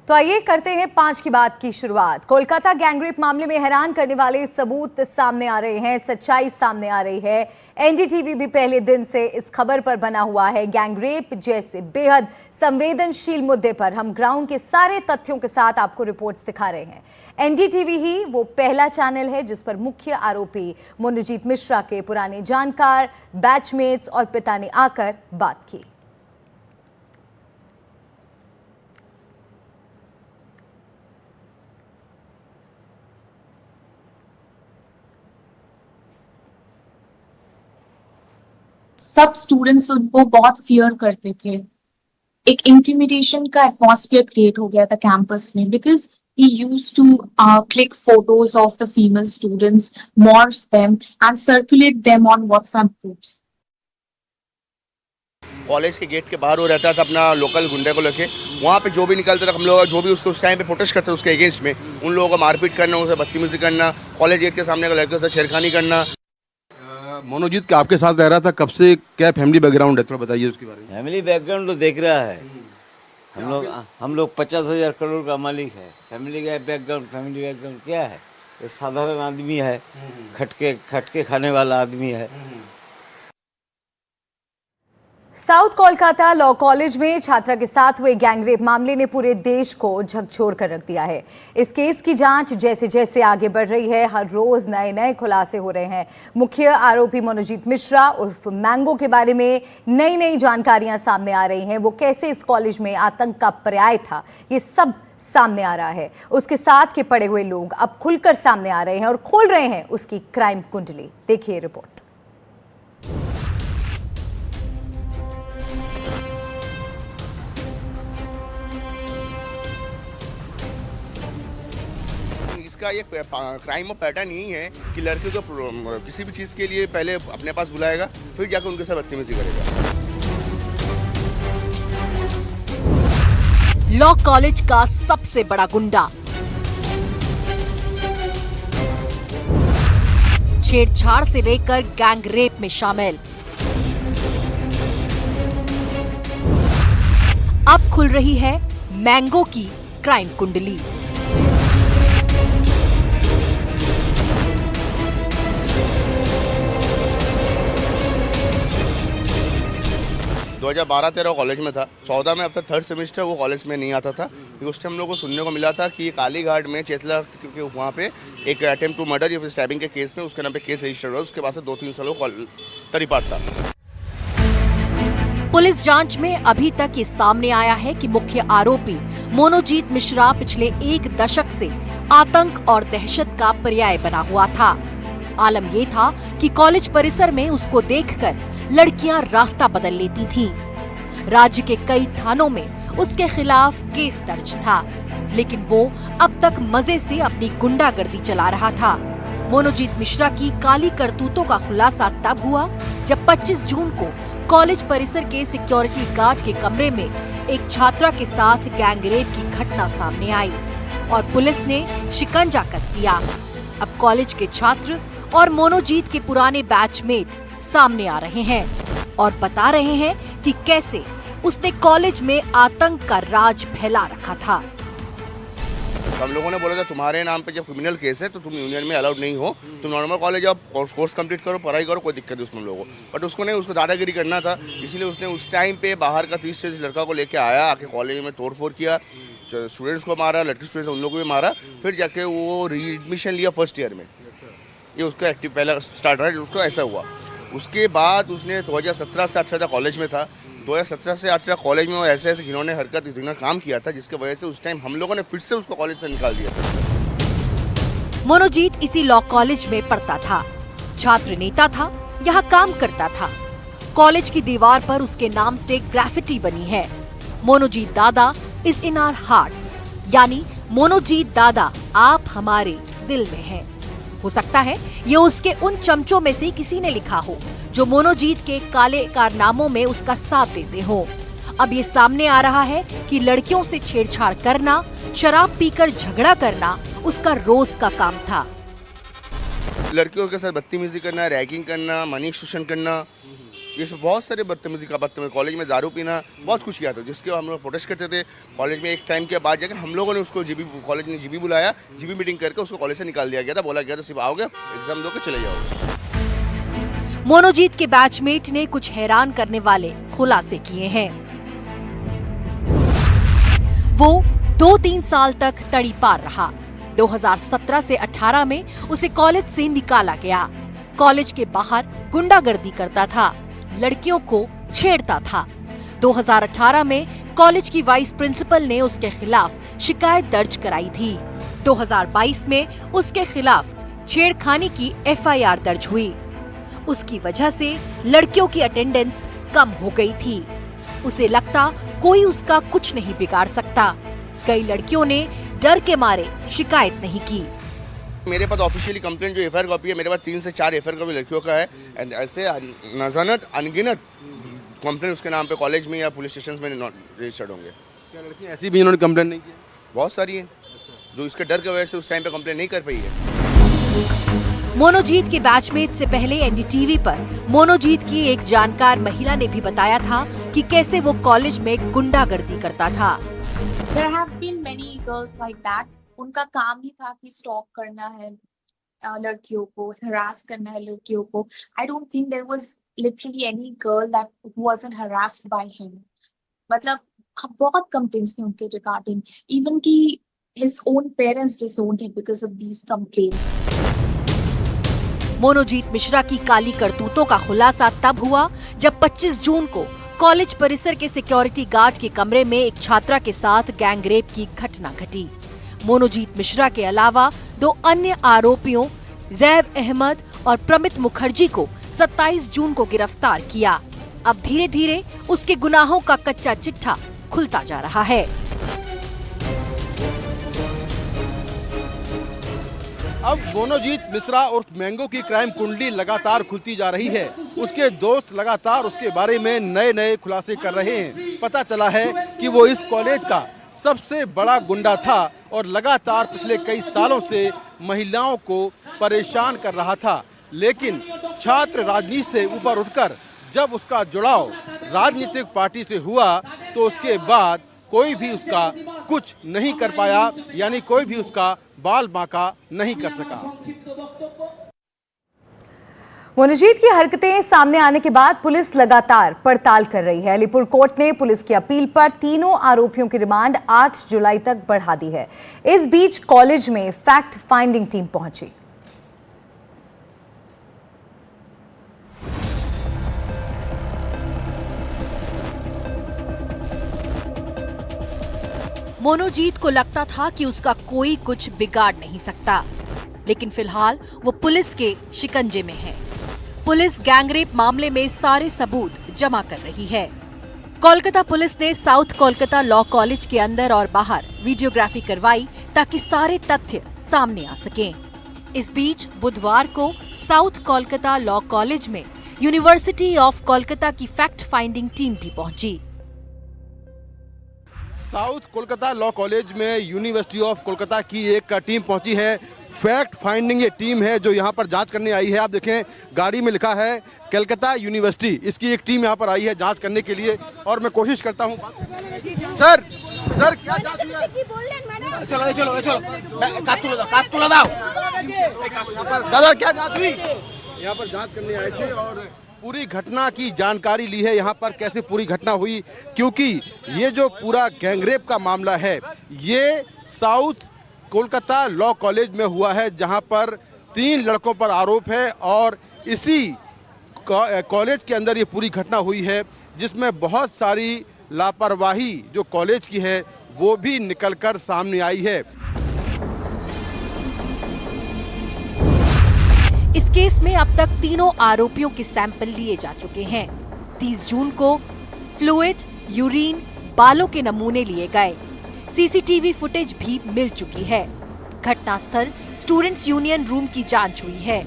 तो आइए करते हैं 5 की बात की शुरुआत। कोलकाता गैंगरेप मामले में हैरान करने वाले सबूत सामने आ रहे हैं, सच्चाई सामने आ रही है। एनडीटीवी भी पहले दिन से इस खबर पर बना हुआ है। गैंगरेप जैसे बेहद संवेदनशील मुद्दे पर हम ग्राउंड के सारे तथ्यों के साथ आपको रिपोर्ट्स दिखा रहे हैं। एनडीटीवी ही वो पहला चैनल है जिस पर मुख्य आरोपी मोनोजीत मिश्रा के पुराने जानकार, बैचमेट्स और पिता ने आकर बात की। सब स्टूडेंट्स उनको बहुत फियर करते थे। एक इंटिमिडेशन का एटमॉस्फेयर क्रिएट हो गया था कैंपस में, because he used to click photos of the female students, morph them and circulate them on WhatsApp groups. College के गेट के बाहर वो रहता था अपना लोकल गुंडे को लेके, वहाँ पे जो भी निकलता था हम लोग जो भी उसको उस टाइम पे प्रोटेस्ट करते थे उसके अगेंस्ट में, उन लोगों को मारपीट करना, उनसे बदतमीजी करना, कॉलेज गेट के सामने लड़कियों से छेड़खानी करना। मोनोजीत का आपके साथ रह रहा था, कब से, क्या फैमिली बैकग्राउंड है, थोड़ा बताइए उसके बारे में। फैमिली बैकग्राउंड तो देख रहा है। हम लोग 50,000 करोड़ का मालिक है। फैमिली बैकग्राउंड क्या है? ये साधारण आदमी है, खटके खाने वाला आदमी है। साउथ कोलकाता लॉ कॉलेज में छात्रा के साथ हुए गैंगरेप मामले ने पूरे देश को झकझोर कर रख दिया है। इस केस की जांच जैसे जैसे आगे बढ़ रही है, हर रोज नए नए खुलासे हो रहे हैं। मुख्य आरोपी मोनोजीत मिश्रा उर्फ मैंगो के बारे में नई नई जानकारियां सामने आ रही हैं। वो कैसे इस कॉलेज में आतंक का पर्याय था, ये सब सामने आ रहा है। उसके साथ के पड़े हुए लोग अब खुलकर सामने आ रहे हैं और खोल रहे हैं उसकी क्राइम कुंडली। देखिए रिपोर्ट। इसका ये क्राइम ऑफ पैटर्न यही है कि लड़के को किसी भी चीज़ के लिए पहले अपने पास बुलाएगा, फिर जाकर उनके साथ बदतमीजी करेगा। लॉ कॉलेज का सबसे बड़ा गुंडा, छेड़छाड़ से लेकर गैंग रेप में शामिल। अब खुल रही है मैंगो की क्राइम कुंडली। 2012-13 कॉलेज में था, 14 में अब तक 3rd सेमेस्टर वो कॉलेज में नहीं आता था। उस टाइम हम लोग को सुनने को मिला था कि कालीघाट में चेतला के वहाँ पे एक अटेम्प्ट टू मर्डर या फिर स्टैबिंग के केस में उसके नाम पे केस रजिस्टर हुआ। उसके बाद से 2-3 साल वो तरीपार था। पुलिस जांच में अभी तक ये सामने आया है कि मुख्य आरोपी मोनोजीत मिश्रा पिछले 1 दशक से आतंक और दहशत का पर्याय बना हुआ था। आलम ये था कि कॉलेज परिसर में उसको देखकर लड़कियां रास्ता बदल लेती थीं। राज्य के कई थानों में उसके खिलाफ केस दर्ज था, लेकिन वो अब तक मजे से अपनी गुंडागर्दी चला रहा था। मोनोजीत मिश्रा की काली करतूतों का खुलासा तब हुआ जब 25 जून को कॉलेज परिसर के सिक्योरिटी गार्ड के कमरे में एक छात्रा के साथ गैंगरेप की घटना सामने आई और पुलिस ने शिकंजा कस दिया। अब कॉलेज के छात्र और मोनोजीत के पुराने बैचमेट सामने आ रहे हैं और बता रहे हैं कि कैसे उसने कॉलेज में आतंक का राज फैला रखा था। हम लोगों ने बोला था तुम्हारे नाम पे जब क्रिमिनल केस है तो तुम यूनियन में अलाउड नहीं हो, तुम नॉर्मल कॉलेज आप कोर्स कंप्लीट करो, पढ़ाई करो, कोई दिक्कत नहीं उसमें लोगों को। बट उसको नहीं, उसको दादागिरी करना था, इसलिए उसने उस टाइम पे बाहर का 30 लड़का को लेके आया, आके कॉलेज में तोड़फोड़ किया, स्टूडेंट्स को मारा, लड़की स्टूडेंट्स उन लोगों को भी मारा, फिर जाके वो रीएडमिशन लिया फर्स्ट ईयर में। ये उसका एक्टिव पहला स्टार्ट रहा, उसको ऐसा हुआ। उसके बाद उसने 2017 से 18 तक कॉलेज में था। 2017 से 18 कॉलेज में वो ऐसे जिन्होंने हरकत इतना काम किया था जिसकी वजह से उस टाइम हम लोगों ने फिर से उसको कॉलेज से निकाल दिया। मोनोजीत इसी लॉ कॉलेज में पढ़ता था, छात्र नेता था, यहाँ काम करता था। कॉलेज की दीवार पर उसके नाम से ग्राफिटी बनी है, मोनोजीत दादा इज इन आवर हार्ट्स, यानी मोनोजीत दादा आप हमारे दिल में हैं। हो सकता है ये उसके उन चमचों में से किसी ने लिखा हो जो मोनोजीत के काले कारनामों में उसका साथ देते हो। अब ये सामने आ रहा है कि लड़कियों से छेड़छाड़ करना, शराब पीकर झगड़ा करना उसका रोज का काम था। लड़कियों के साथ बदतमीजी करना, रैगिंग करना, मनी शोषण करना, ये सब बहुत सारे बदतमीजी कॉलेज में दारू पीना बहुत कुछ किया था, जिसके हम लोग प्रोटेस्ट करते थे। कॉलेज में एक टाइम के बाद जाकर हम लोगों ने उसको कॉलेज ने जीबी बुलाया, जीबी मीटिंग करके उसको कॉलेज से निकाल दिया गया था। बोला गया था सिर्फ आओगे एग्जाम दो के चले जाओगे। मोनोजीत के बैचमेट ने कुछ हैरान करने वाले खुलासे किए हैं। वो 2-3 साल तक तड़ीपार रहा। 2017 से 18 में उसे कॉलेज से निकाला गया। कॉलेज के बाहर गुंडागर्दी करता था, लड़कियों को छेड़ता था। 2018 में कॉलेज की वाइस प्रिंसिपल ने उसके खिलाफ शिकायत दर्ज कराई थी। 2022 में उसके खिलाफ छेड़खानी की एफआईआर दर्ज हुई। उसकी वजह से लड़कियों की अटेंडेंस कम हो गई थी। उसे लगता कोई उसका कुछ नहीं बिगाड़ सकता। कई लड़कियों ने डर के मारे शिकायत नहीं की। मेरे पास ऑफिशियली कंप्लेंट जो एफआईआर कॉपी है, मेरे पास 3 से 4 एफआईआर कॉपी लड़कियों का है। एंड ऐसे अनगिनत कंप्लेंट उसके नाम पे कॉलेज में या पुलिस स्टेशन में रजिस्टर्ड होंगे। क्या लड़कियां ऐसी भी इन्होंने कंप्लेंट नहीं की? बहुत सारी है जो इसके डर की वजह से उस टाइम पे कंप्लेंट नहीं कर पाई है। मोनोजीत के बैचमेट से पहले एनडीटीवी पर मोनोजीत की एक जानकार महिला ने भी बताया था कि कैसे वो कॉलेज में गुंडागर्दी करता था। There have been many girls like that. उनका काम ही था कि स्टॉक करना है लड़कियों को, हरास करना है लड़कियों को। I don't think there was literally any girl that wasn't harassed by him. मतलब बहुत complaints थे उनके regarding. Even कि his own parents disowned him because of these complaints. Monojit Mishra की काली करतूतों का खुलासा तब हुआ जब 25 जून को कॉलेज परिसर के सिक्योरिटी गार्ड के कमरे में एक छात्रा के साथ गैंगरेप की घटना घटी। मोनोजीत मिश्रा के अलावा 2 अन्य आरोपियों जैब अहमद और प्रमित मुखर्जी को 27 जून को गिरफ्तार किया। अब धीरे धीरे उसके गुनाहों का कच्चा चिट्ठा खुलता जा रहा है। अब मोनोजीत मिश्रा और मैंगो की क्राइम कुंडली लगातार खुलती जा रही है। उसके दोस्त लगातार उसके बारे में नए नए खुलासे कर रहे हैं। पता चला है कि वो इस कॉलेज का सबसे बड़ा गुंडा था और लगातार पिछले कई सालों से महिलाओं को परेशान कर रहा था। लेकिन छात्र राजनीति से ऊपर उठकर जब उसका जुड़ाव राजनीतिक पार्टी से हुआ तो उसके बाद कोई भी उसका कुछ नहीं कर पाया, यानी कोई भी उसका बाल बांका नहीं कर सका। मोनोजीत की हरकतें सामने आने के बाद पुलिस लगातार पड़ताल कर रही है। अलीपुर कोर्ट ने पुलिस की अपील पर तीनों आरोपियों की रिमांड 8 जुलाई तक बढ़ा दी है। इस बीच कॉलेज में फैक्ट फाइंडिंग टीम पहुंची। मोनोजीत को लगता था कि उसका कोई कुछ बिगाड़ नहीं सकता, लेकिन फिलहाल वो पुलिस के शिकंजे में है। पुलिस गैंगरेप मामले में सारे सबूत जमा कर रही है। कोलकाता पुलिस ने साउथ कोलकाता लॉ कॉलेज के अंदर और बाहर वीडियोग्राफी करवाई ताकि सारे तथ्य सामने आ सकें। इस बीच बुधवार को साउथ कोलकाता लॉ कॉलेज में यूनिवर्सिटी ऑफ कोलकाता की फैक्ट फाइंडिंग टीम भी पहुंची। साउथ कोलकाता लॉ कॉलेज में यूनिवर्सिटी ऑफ कोलकाता की एक टीम पहुंची है। फैक्ट फाइंडिंग ये टीम है जो यहाँ पर जांच करने आई है। आप देखें गाड़ी में लिखा है कलकत्ता यूनिवर्सिटी। इसकी एक टीम यहाँ पर आई है जांच करने के लिए और मैं कोशिश करता हूँ। सर क्या जांच हुई है? चलो दादा क्या जांच हुई? यहाँ पर जांच करने आए थे और पूरी घटना की जानकारी ली है। यहाँ पर कैसे पूरी घटना हुई, क्योंकि ये जो पूरा गैंगरेप का मामला है ये साउथ कोलकाता लॉ कॉलेज में हुआ है, जहाँ पर 3 लड़कों पर आरोप है और इसी कॉलेज के अंदर ये पूरी घटना हुई है, जिसमें बहुत सारी लापरवाही जो कॉलेज की है वो भी निकलकर सामने आई है। इस केस में अब तक तीनों आरोपियों के सैंपल लिए जा चुके हैं। 30 जून को फ्लूइड, यूरिन, बालों के नमूने लिए गए। सीसीटीवी फुटेज भी मिल चुकी है। घटनास्थल स्टूडेंट्स यूनियन रूम की जांच हुई है।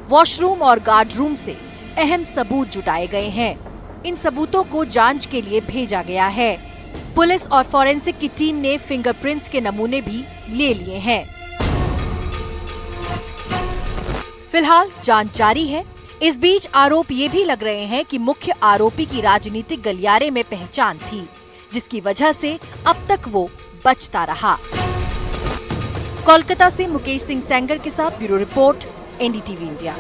वॉशरूम और गार्ड रूम से अहम सबूत जुटाए गए हैं। इन सबूतों को जांच के लिए भेजा गया है। पुलिस और फॉरेंसिक की टीम ने फिंगरप्रिंट्स के नमूने भी ले लिए हैं। फिलहाल जांच जारी है। इस बीच आरोप ये भी लग रहे हैं कि मुख्य आरोपी की राजनीतिक गलियारे में पहचान थी, जिसकी वजह से अब तक वो बचता रहा। कोलकाता से मुकेश सिंह सेंगर के साथ ब्यूरो रिपोर्ट, एनडीटीवी इंडिया।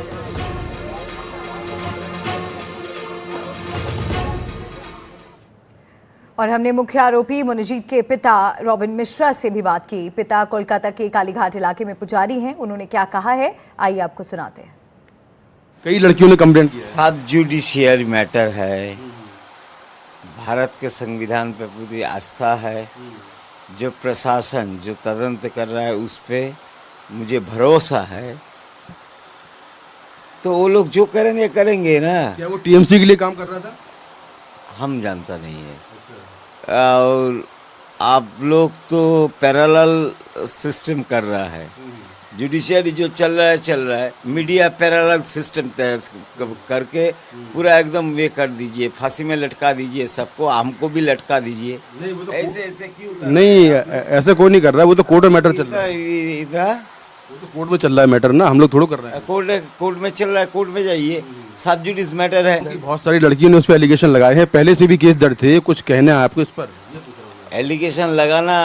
और हमने मुख्य आरोपी मनोजीत के पिता रॉबिन मिश्रा से भी बात की। पिता कोलकाता के कालीघाट इलाके में पुजारी हैं। उन्होंने क्या कहा है, आइए आपको सुनाते हैं। कई लड़कियों ने कंप्लेंट किया है। सब जुडिशियल मैटर है, भारत के संविधान पर पूरी आस्था है। जो प्रशासन जो तदंत कर रहा है उस पे मुझे भरोसा है, तो वो लोग जो करेंगे करेंगे ना। क्या वो टीएमसी के लिए काम कर रहा था? हम जानता नहीं है। और आप लोग तो पैरेलल सिस्टम कर रहा है, जुडिशियरी जो चल रहा है, मीडिया पैरेलल सिस्टम तैयार करके पूरा एकदम वे कर दीजिए, फांसी में लटका दीजिए सबको, हमको भी लटका दीजिए। ऐसे ऐसे क्यों? नहीं, ऐसा कोई नहीं कर रहा है, वो तो कोर्ट में मैटर चल रहा है। इधर वो तो कोर्ट में चल रहा है मैटर ना, हम लोग थोड़ा कर रहे हैं। कोर्ट में चल रहा है, कोर्ट में जाइए, सब जुडिस मैटर है। बहुत सारी लड़कियों ने उस पर एलिगेशन लगाए हैं, पहले से भी केस दर्ज थे। कुछ कहना है आपको इस पर? एलिगेशन लगाना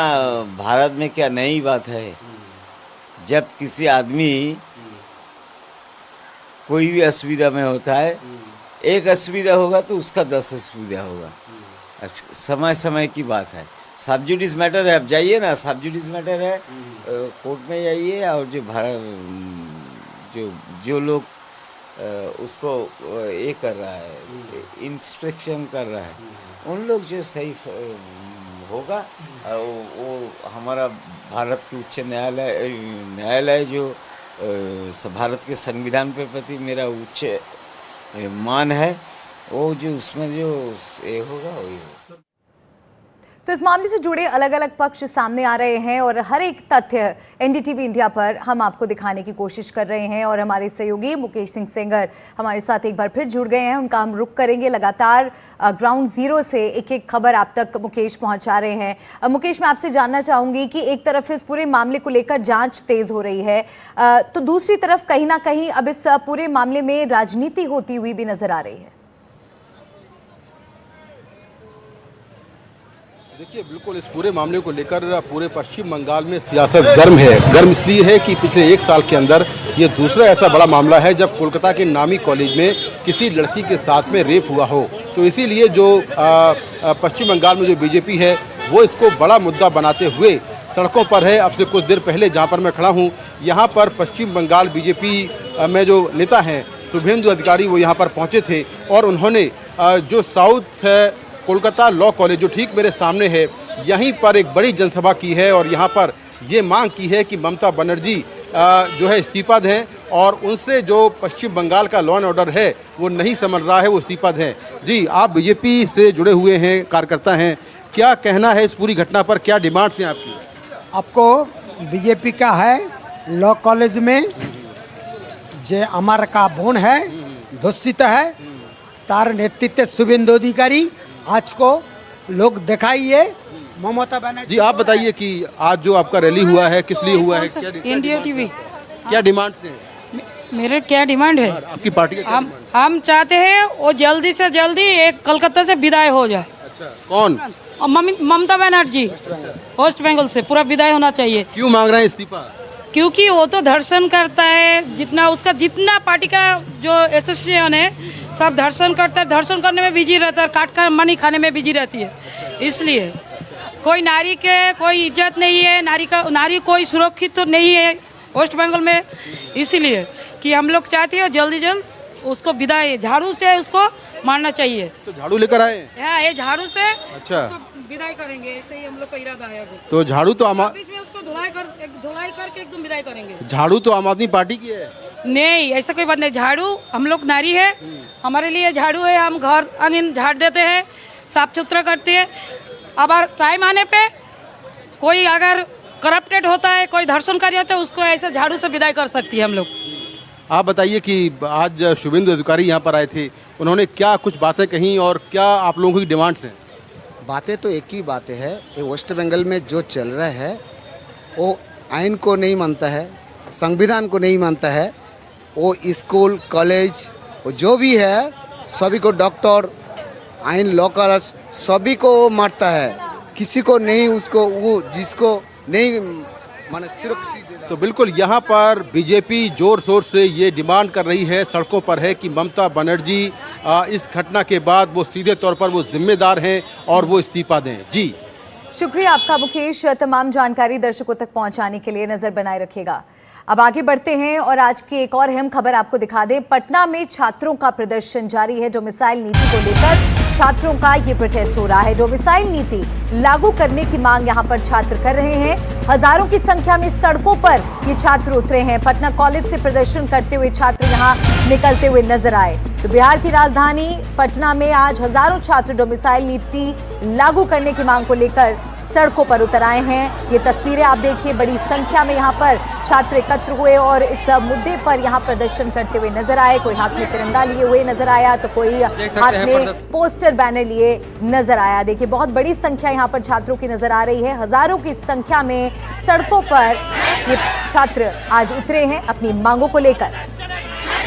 भारत में क्या नई बात है? जब किसी आदमी कोई भी असुविधा में होता है, एक असुविधा होगा तो उसका 10 असुविधा होगा। समय समय की बात है। सब जुडिस मैटर है, अब जाइए ना, सब जुडिस मैटर है, कोर्ट में जाइए। और जो जो लोग उसको ये कर रहा है, इंस्पेक्शन कर रहा है, उन लोग जो सही होगा। वो हमारा भारत के उच्च न्यायालय जो भारत के संविधान के प्रति मेरा उच्च मान है, वो जो उसमें जो ये होगा वही होगा। तो इस मामले से जुड़े अलग अलग पक्ष सामने आ रहे हैं और हर एक तथ्य एनडीटीवी इंडिया पर हम आपको दिखाने की कोशिश कर रहे हैं। और हमारे सहयोगी मुकेश सिंह सेंगर हमारे साथ एक बार फिर जुड़ गए हैं, उनका हम रुख करेंगे। लगातार ग्राउंड जीरो से एक एक खबर आप तक मुकेश पहुंचा रहे हैं। मुकेश, मैं आपसे जानना चाहूंगी कि एक तरफ इस पूरे मामले को लेकर जांच तेज हो रही है, तो दूसरी तरफ कहीं ना कहीं अब इस पूरे मामले में राजनीति होती हुई भी नजर आ रही है। देखिए, बिल्कुल इस पूरे मामले को लेकर पूरे पश्चिम बंगाल में सियासत गर्म है। गर्म इसलिए है कि पिछले 1 साल के अंदर ये दूसरा ऐसा बड़ा मामला है जब कोलकाता के नामी कॉलेज में किसी लड़की के साथ में रेप हुआ हो। तो इसीलिए जो पश्चिम बंगाल में जो बीजेपी है वो इसको बड़ा मुद्दा बनाते हुए सड़कों पर है। अब से कुछ देर पहले जहाँ पर मैं खड़ा हूँ, यहाँ पर पश्चिम बंगाल बीजेपी में जो नेता हैं शुभेंदु अधिकारी, वो यहाँ पर पहुँचे थे और उन्होंने जो साउथ कोलकाता लॉ कॉलेज जो ठीक मेरे सामने है, यहीं पर एक बड़ी जनसभा की है और यहाँ पर ये मांग की है कि ममता बनर्जी जो है इस्तीफा दें और उनसे जो पश्चिम बंगाल का लॉ एंड ऑर्डर है वो नहीं समझ रहा है, वो इस्तीफा दें। जी, आप बीजेपी से जुड़े हुए हैं, कार्यकर्ता हैं, क्या कहना है इस पूरी घटना पर? क्या डिमांड्स हैं आपकी? आपको बीजेपी का है लॉ कॉलेज में जे अमर का बोन है, दूषित है, तार नेतृत्व शुभेंदु अधिकारी आज को लोग दिखाइए। ममता बनर्जी, जी आप बताइए कि आज जो आपका रैली हुआ है किस लिए हुआ है? इंडिया टीवी, क्या डिमांड्स हैं? मेरे क्या डिमांड है? आपकी पार्टी का क्या हम चाहते हैं वो जल्दी से जल्दी एक कलकत्ता से विदाई हो जाए। अच्छा, कौन? और ममता बनर्जी वेस्ट बंगाल से पूरा विदाई होना चाहिए। क्यों मांग रहे हैं इस्तीफा? क्योंकि वो तो धर्षण करता है, जितना पार्टी का जो एसोसिएशन है सब धर्षण करता है, धर्षण करने में बिजी रहता है, काट कर मनी खाने में बिजी रहती है। इसलिए कोई नारी के कोई इज्जत नहीं है, नारी कोई सुरक्षित तो नहीं है वेस्ट बंगाल में। इसीलिए कि हम लोग चाहते हैं जल्द उसको विदाई, झाड़ू से उसको मारना चाहिए। तो झाड़ू लेकर आए? हाँ, ये झाड़ू से अच्छा, विदाई करेंगे, ऐसे ही हम लोग का इरादा है। तो झाड़ू तो इसमें उसको धुलाई करके एकदम विदाई करेंगे। झाड़ू तो आम आदमी पार्टी की है। नहीं, ऐसा कोई बात नहीं। झाड़ू हम लोग नारी है, हमारे लिए झाड़ू है। हम घर झाड़ देते हैं, साफ सुथरा करते हैं। अब टाइम आने पे कोई अगर करप्टेड होता है, कोई धर्षणकारी होता है, उसको ऐसे झाड़ू से विदाई कर सकती है हम लोग। आप बताइए कि आज शुभेंदु अधिकारी यहाँ पर आए थे, उन्होंने क्या कुछ बातें कहीं और क्या आप लोगों की डिमांड्स हैं? बातें तो एक ही बातें है, ये वेस्ट बंगाल में जो चल रहा है वो आइन को नहीं मानता है, संविधान को नहीं मानता है। वो स्कूल, कॉलेज वो जो भी है सभी को डॉक्टर आइन लॉ कलर्स सभी को वो मारता है, किसी को नहीं, उसको वो जिसको नहीं माने सुरक्षा देना। तो बिल्कुल यहाँ पर बीजेपी जोर शोर से ये डिमांड कर रही है, सड़कों पर है कि ममता बनर्जी इस घटना के बाद वो सीधे तौर पर वो जिम्मेदार हैं और वो इस्तीफा दें। जी शुक्रिया आपका मुकेश, तमाम जानकारी दर्शकों तक पहुंचाने के लिए नजर बनाए रखिएगा। अब आगे बढ़ते हैं और आज की एक और अहम खबर आपको दिखा दें। पटना में छात्रों का प्रदर्शन जारी है। डोमिसाइल नीति को लेकर छात्रों का ये प्रोटेस्ट हो रहा है। डोमिसाइल नीति लागू करने की मांग यहां पर छात्र कर रहे हैं। हजारों की संख्या में सड़कों पर ये छात्र उतरे हैं। पटना कॉलेज से प्रदर्शन करते हुए छात्र यहां निकलते हुए नजर आए। तो बिहार की राजधानी पटना में आज हजारों छात्र डोमिसाइल नीति लागू करने की मांग को लेकर सड़कों पर उतर आए हैं। ये तस्वीरें आप देखिए, बड़ी संख्या में यहाँ पर छात्र एकत्र हुए और इस मुद्दे पर यहाँ प्रदर्शन करते हुए नजर आए। कोई हाथ में तिरंगा लिए हुए नजर आया तो कोई हाथ में पोस्टर बैनर लिए नजर आया। देखिए बहुत बड़ी संख्या यहाँ पर छात्रों की नजर आ रही है। हजारों की संख्या में सड़कों पर ये छात्र आज उतरे हैं अपनी मांगों को लेकर।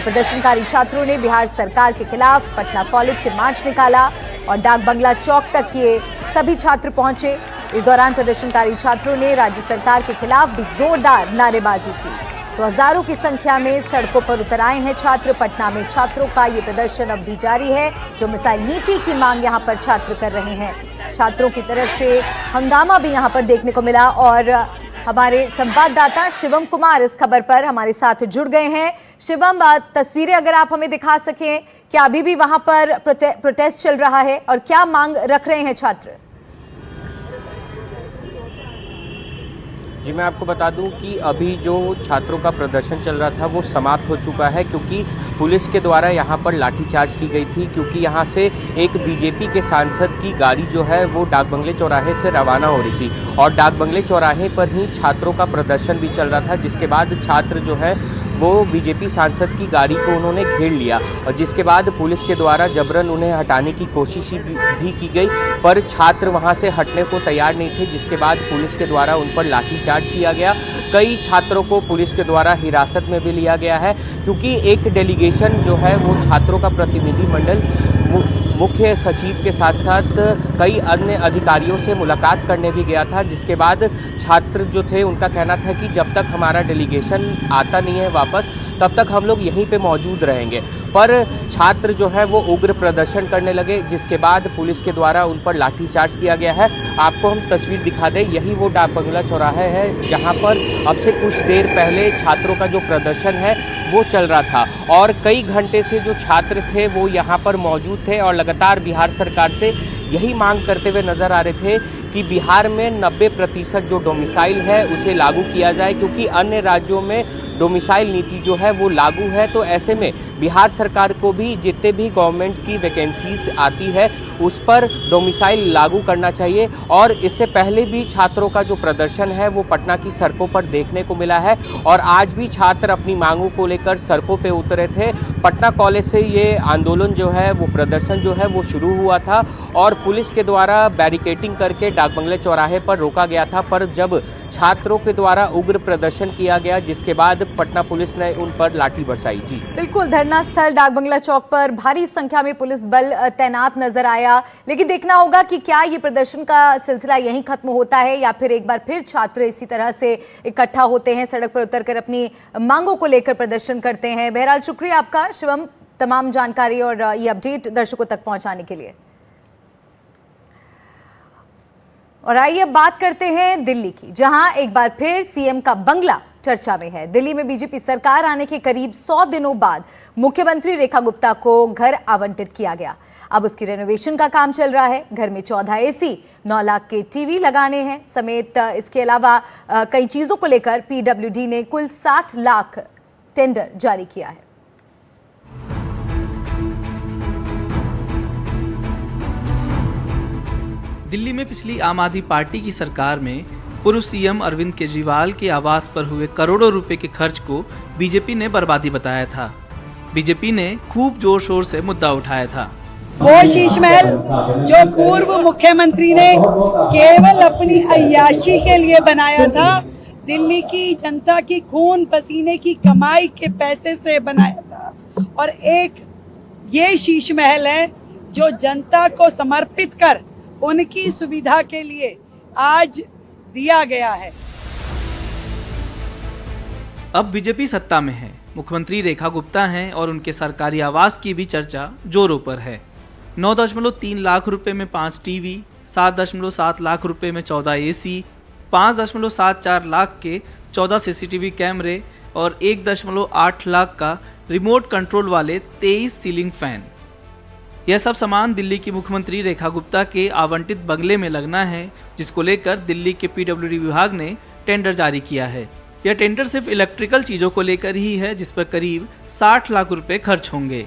प्रदर्शनकारी छात्रों ने बिहार सरकार के खिलाफ पटना कॉलेज से मार्च निकाला और डाक बंगला चौक तक ये सभी छात्र पहुंचे। इस दौरान प्रदर्शनकारी छात्रों ने राज्य सरकार के खिलाफ भी जोरदार नारेबाजी की। तो हजारों की संख्या में सड़कों पर उतर आए हैं छात्र। पटना में छात्रों का ये प्रदर्शन अब भी जारी है। डोमिसाइल नीति की मांग यहाँ पर छात्र कर रहे हैं। छात्रों की तरफ से हंगामा भी यहाँ पर देखने को मिला और हमारे संवाददाता शिवम कुमार इस खबर पर हमारे साथ जुड़ गए हैं। शिवम, तस्वीरें अगर आप हमें दिखा सकें, क्या अभी भी वहां पर प्रोटेस्ट चल रहा है और क्या मांग रख रहे हैं छात्र? जी मैं आपको बता दूं कि अभी जो छात्रों का प्रदर्शन चल रहा था वो समाप्त हो चुका है, क्योंकि पुलिस के द्वारा यहां पर लाठीचार्ज की गई थी। क्योंकि यहां से एक बीजेपी के सांसद की गाड़ी जो है वो डाक बंगले चौराहे से रवाना हो रही थी और डाक बंगले चौराहे पर ही छात्रों का प्रदर्शन भी चल रहा था, जिसके बाद छात्र जो है वो बीजेपी सांसद की गाड़ी को उन्होंने घेर लिया और जिसके बाद पुलिस के द्वारा जबरन उन्हें हटाने की कोशिश भी की गई, पर छात्र वहां से हटने को तैयार नहीं थे, जिसके बाद पुलिस के द्वारा उन पर लाठीचार्ज किया गया। कई छात्रों को पुलिस के द्वारा हिरासत में भी लिया गया है, क्योंकि एक डेलीगेशन जो है वो छात्रों का प्रतिनिधि मंडल मुख्य सचिव के साथ साथ कई अन्य अधिकारियों से मुलाकात करने भी गया था, जिसके बाद छात्र जो थे उनका कहना था कि जब तक हमारा डेलीगेशन आता नहीं है वापस, तब तक हम लोग यहीं पे मौजूद रहेंगे। पर छात्र जो है वो उग्र प्रदर्शन करने लगे, जिसके बाद पुलिस के द्वारा उन पर लाठीचार्ज किया गया है। आपको हम तस्वीर दिखा दें, यही वो डाक बंगला चौराहा है जहाँ पर अब से कुछ देर पहले छात्रों का जो प्रदर्शन है वो चल रहा था और कई घंटे से जो छात्र थे वो यहाँ पर मौजूद थे और लगातार बिहार सरकार से यही मांग करते हुए नजर आ रहे थे कि बिहार में 90% जो डोमिसाइल है उसे लागू किया जाए, क्योंकि अन्य राज्यों में डोमिसाइल नीति जो है वो लागू है। तो ऐसे में बिहार सरकार को भी जितने भी गवर्नमेंट की वैकेंसीज आती है उस पर डोमिसाइल लागू करना चाहिए। और इससे पहले भी छात्रों का जो प्रदर्शन है वो पटना की सड़कों पर देखने को मिला है और आज भी छात्र अपनी मांगों को लेकर सड़कों पर उतरे थे। पटना कॉलेज से ये आंदोलन जो है वो प्रदर्शन जो है वो शुरू हुआ था और पुलिस के द्वारा बैरिकेडिंग करके डाक बंगले चौराहे पर रोका गया था, पर जब छात्रों के द्वारा उग्र प्रदर्शन किया गया जिसके बाद पटना पुलिस ने उन पर लाठी बरसाई। जी बिल्कुल, धरना स्थल डाक बंगला चौक पर भारी संख्या में पुलिस बल तैनात नजर आया, लेकिन देखना होगा कि क्या ये प्रदर्शन का सिलसिला यहीं खत्म होता है या फिर एक बार फिर छात्र इसी तरह से इकट्ठा होते हैं, सड़क पर उतरकर अपनी मांगों को लेकर प्रदर्शन करते हैं। बहरहाल शुक्रिया आपका शिवम, तमाम जानकारी और ये अपडेट दर्शकों तक पहुंचाने के लिए। और आइए अब बात करते हैं दिल्ली की, जहां एक बार फिर सीएम का बंगला चर्चा में है। दिल्ली में बीजेपी सरकार आने के करीब 100 दिनों बाद मुख्यमंत्री रेखा गुप्ता को घर आवंटित किया गया। अब उसकी रेनोवेशन का काम चल रहा है। घर में 14 एसी, 9 लाख के टीवी लगाने हैं समेत इसके अलावा कई चीजों को लेकर पीडब्ल्यूडी ने कुल 60 लाख टेंडर जारी किया है। दिल्ली में पिछली आम आदमी पार्टी की सरकार में पूर्व सीएम अरविंद केजरीवाल के आवास पर हुए करोड़ों रुपए के खर्च को बीजेपी ने बर्बादी बताया था। बीजेपी ने खूब जोर शोर से मुद्दा उठाया था। वो शीश महल जो पूर्व मुख्यमंत्री ने केवल अपनी अय्याशी के लिए बनाया था, दिल्ली की जनता की खून पसीने की कमाई के पैसे से बनाया था और एक ये शीश महल है जो जनता को समर्पित कर उनकी सुविधा के लिए आज दिया गया है। अब बीजेपी सत्ता में है, मुख्यमंत्री रेखा गुप्ता हैं और उनके सरकारी आवास की भी चर्चा जोरों पर है। 9.3 लाख रुपए में 5 टीवी, 7.7 लाख रुपए में 14 एसी, 5.74 लाख के 14 सीसीटीवी कैमरे और 1.8 लाख का रिमोट कंट्रोल वाले 23 सीलिंग फैन। यह सब सामान दिल्ली की मुख्यमंत्री रेखा गुप्ता के आवंटित बंगले में लगना है, जिसको लेकर दिल्ली के पीडब्ल्यूडी विभाग ने टेंडर जारी किया है। यह टेंडर सिर्फ इलेक्ट्रिकल चीजों को लेकर ही है, जिस पर करीब 60 लाख रुपए खर्च होंगे।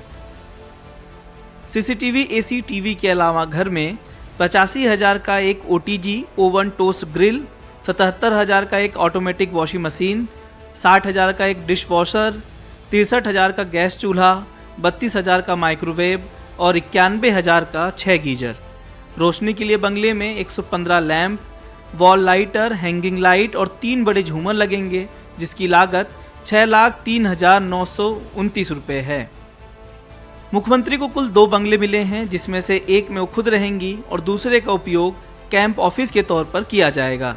सीसीटीवी, एसी, टीवी के अलावा घर में 85,000 का एक ओटीजी ओवन टोस्ट ग्रिल, 77,000 का एक ऑटोमेटिक वॉशिंग मशीन, 60,000 का एक डिश वॉशर, 63,000 का गैस चूल्हा, 32,000 का माइक्रोवेव और 91,000 का 6 गीजर। रोशनी के लिए बंगले में 115 lamp, wall lighter, hanging light और 3 बड़े झूमर लगेंगे, जिसकी लागत 6,03,929 रुपये है। मुख्यमंत्री को कुल 2 बंगले मिले हैं, जिसमें से एक में वो खुद रहेंगी और दूसरे का उपयोग कैंप ऑफिस के तौर पर किया जाएगा।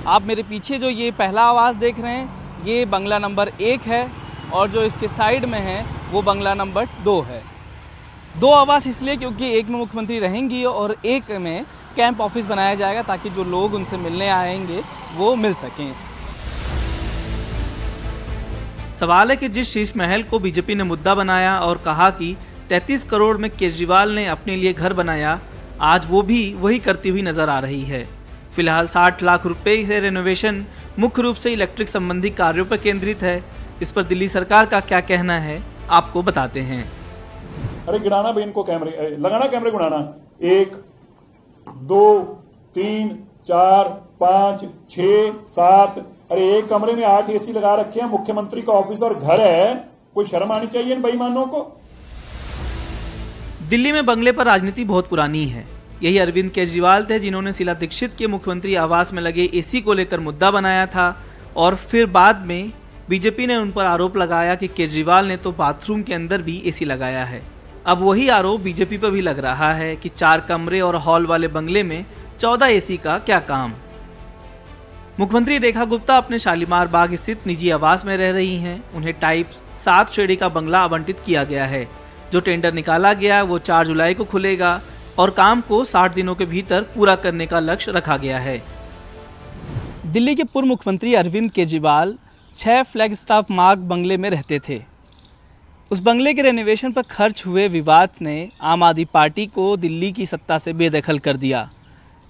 आप मेरे पीछे जो ये पहला आवास देख रहे हैं, ये बंगला नंबर 1 है और जो इसके साइड में है वो बंगला नंबर 2 है। 2 आवास इसलिए क्योंकि एक में मुख्यमंत्री रहेंगी और एक में कैंप ऑफिस बनाया जाएगा, ताकि जो लोग उनसे मिलने आएंगे वो मिल सकें। सवाल है कि जिस शीश महल को बीजेपी ने मुद्दा बनाया और कहा कि 33 करोड़ में केजरीवाल ने अपने लिए घर बनाया, आज वो भी वही करती हुई नजर आ रही है। फिलहाल 60 लाख रुपए से रेनोवेशन मुख्य रूप से इलेक्ट्रिक संबंधी कार्यों पर केंद्रित है। इस पर दिल्ली सरकार का क्या कहना है, आपको बताते हैं। अरे गिराना भी इनको, कैमरे लगाना, कैमरे गुणाना, 1 2 3 4 5 6 7। अरे एक कमरे में 8 एसी लगा रखे हैं, मुख्यमंत्री का ऑफिस और घर है, कोई शर्म आनी चाहिए इन बेईमानों को। दिल्ली में बंगले पर राजनीति बहुत पुरानी है। यही अरविंद केजरीवाल थे जिन्होंने शीला दीक्षित के मुख्यमंत्री आवास में लगे एसी को लेकर मुद्दा बनाया था और फिर बाद में बीजेपी ने उन पर आरोप लगाया कि केजरीवाल ने तो बाथरूम के अंदर भी एसी लगाया है। अब वही आरोप बीजेपी पर भी लग रहा है कि 4 कमरे और हॉल वाले बंगले में 14 एसी का क्या काम। मुख्यमंत्री रेखा गुप्ता अपने शालीमार बाग स्थित निजी आवास में रह रही हैं। उन्हें टाइप 7 श्रेणी का बंगला आवंटित किया गया है। जो टेंडर निकाला गया वो 4 जुलाई को खुलेगा और काम को 60 दिनों के भीतर पूरा करने का लक्ष्य रखा गया है। दिल्ली के पूर्व मुख्यमंत्री अरविंद केजरीवाल 6 फ्लैगस्टाफ मार्ग बंगले में रहते थे। उस बंगले के रेनोवेशन पर खर्च हुए विवाद ने आम आदमी पार्टी को दिल्ली की सत्ता से बेदखल कर दिया।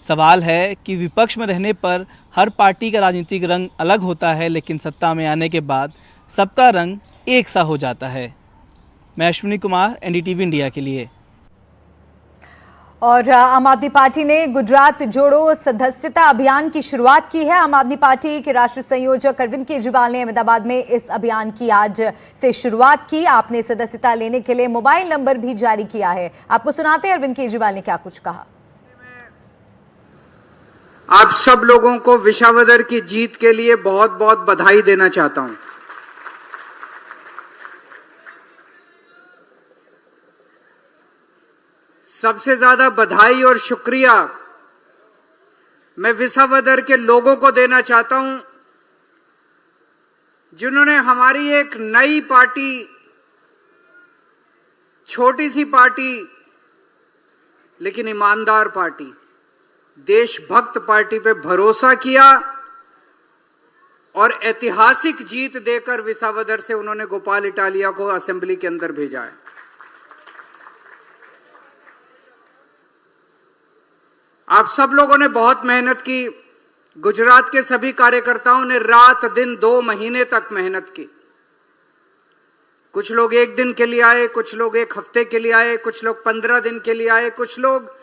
सवाल है कि विपक्ष में रहने पर हर पार्टी का राजनीतिक रंग अलग होता है, लेकिन सत्ता में आने के बाद सबका रंग एक सा हो जाता है। मैं अश्विनी कुमार, एनडीटीवी इंडिया के लिए। और आम आदमी पार्टी ने गुजरात जोड़ो सदस्यता अभियान की शुरुआत की है। आम आदमी पार्टी के राष्ट्रीय संयोजक अरविंद केजरीवाल ने अहमदाबाद में इस अभियान की आज से शुरुआत की। आपने सदस्यता लेने के लिए मोबाइल नंबर भी जारी किया है। आपको सुनाते हैं अरविंद केजरीवाल ने क्या कुछ कहा। आप सब लोगों को विसावदर की जीत के लिए बहुत बहुत बधाई देना चाहता हूं। सबसे ज्यादा बधाई और शुक्रिया मैं विसावदर के लोगों को देना चाहता हूं, जिन्होंने हमारी एक नई पार्टी, छोटी सी पार्टी लेकिन ईमानदार पार्टी, देशभक्त पार्टी पे भरोसा किया और ऐतिहासिक जीत देकर विसावदर से उन्होंने गोपाल इटालिया को असेंबली के अंदर भेजा है। आप सब लोगों ने बहुत मेहनत की। गुजरात के सभी कार्यकर्ताओं ने रात दिन 2 महीने तक मेहनत की। कुछ लोग 1 दिन के लिए आए, कुछ लोग 1 हफ्ते के लिए आए, कुछ लोग 15 दिन के लिए आए, कुछ लोग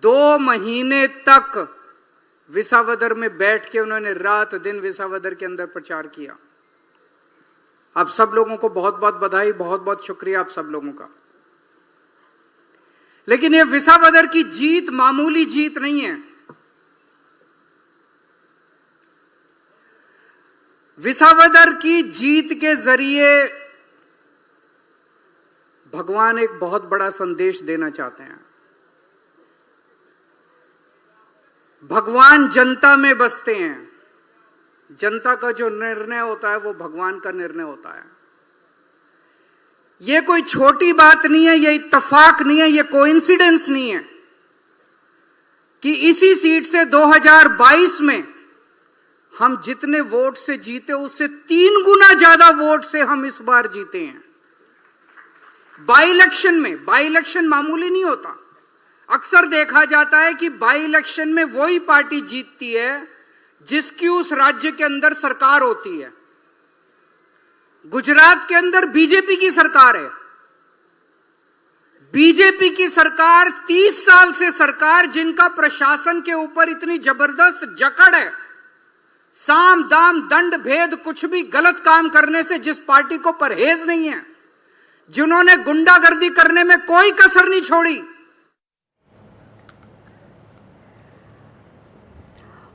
2 महीने तक विसावदर में बैठ के उन्होंने रात दिन विसावदर के अंदर प्रचार किया। आप सब लोगों को बहुत बहुत बधाई, बहुत बहुत शुक्रिया आप सब लोगों का। लेकिन ये विसावदर की जीत मामूली जीत नहीं है। विसावदर की जीत के जरिए भगवान एक बहुत बड़ा संदेश देना चाहते हैं। भगवान जनता में बसते हैं। जनता का जो निर्णय होता है वो भगवान का निर्णय होता है। ये कोई छोटी बात नहीं है, ये इत्तेफाक नहीं है, ये कोइंसिडेंस नहीं है कि इसी सीट से 2022 में हम जितने वोट से जीते उससे 3 गुना ज्यादा वोट से हम इस बार जीते हैं। बाई इलेक्शन मामूली नहीं होता। अक्सर देखा जाता है कि बाई इलेक्शन में वही पार्टी जीतती है जिसकी उस राज्य के अंदर सरकार होती है। गुजरात के अंदर बीजेपी की सरकार है। बीजेपी की सरकार 30 साल से सरकार, जिनका प्रशासन के ऊपर इतनी जबरदस्त जकड़ है, साम दाम दंड भेद कुछ भी गलत काम करने से जिस पार्टी को परहेज नहीं है, जिन्होंने गुंडागर्दी करने में कोई कसर नहीं छोड़ी।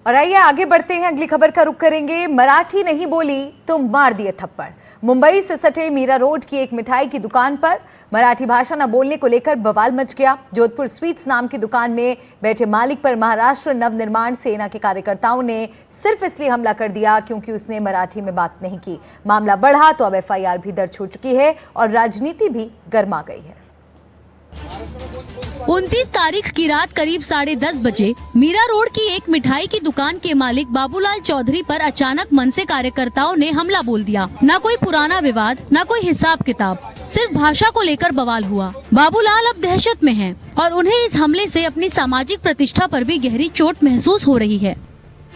और आइए आगे बढ़ते हैं, अगली खबर का रुख करेंगे। मराठी नहीं बोली तो मार दिए थप्पड़। मुंबई से सटे मीरा रोड की एक मिठाई की दुकान पर मराठी भाषा न बोलने को लेकर बवाल मच गया। जोधपुर स्वीट्स नाम की दुकान में बैठे मालिक पर महाराष्ट्र नवनिर्माण सेना के कार्यकर्ताओं ने सिर्फ इसलिए हमला कर दिया क्योंकि उसने मराठी में बात नहीं की। मामला बढ़ा तो अब एफआईआर भी दर्ज हो चुकी है और राजनीति भी गर्मा गई है। 29 तारीख की रात करीब 10:30 बजे मीरा रोड की एक मिठाई की दुकान के मालिक बाबूलाल चौधरी पर अचानक मनसे कार्यकर्ताओं ने हमला बोल दिया। न कोई पुराना विवाद, न कोई हिसाब किताब, सिर्फ भाषा को लेकर बवाल हुआ। बाबूलाल अब दहशत में हैं और उन्हें इस हमले से अपनी सामाजिक प्रतिष्ठा पर भी गहरी चोट महसूस हो रही है।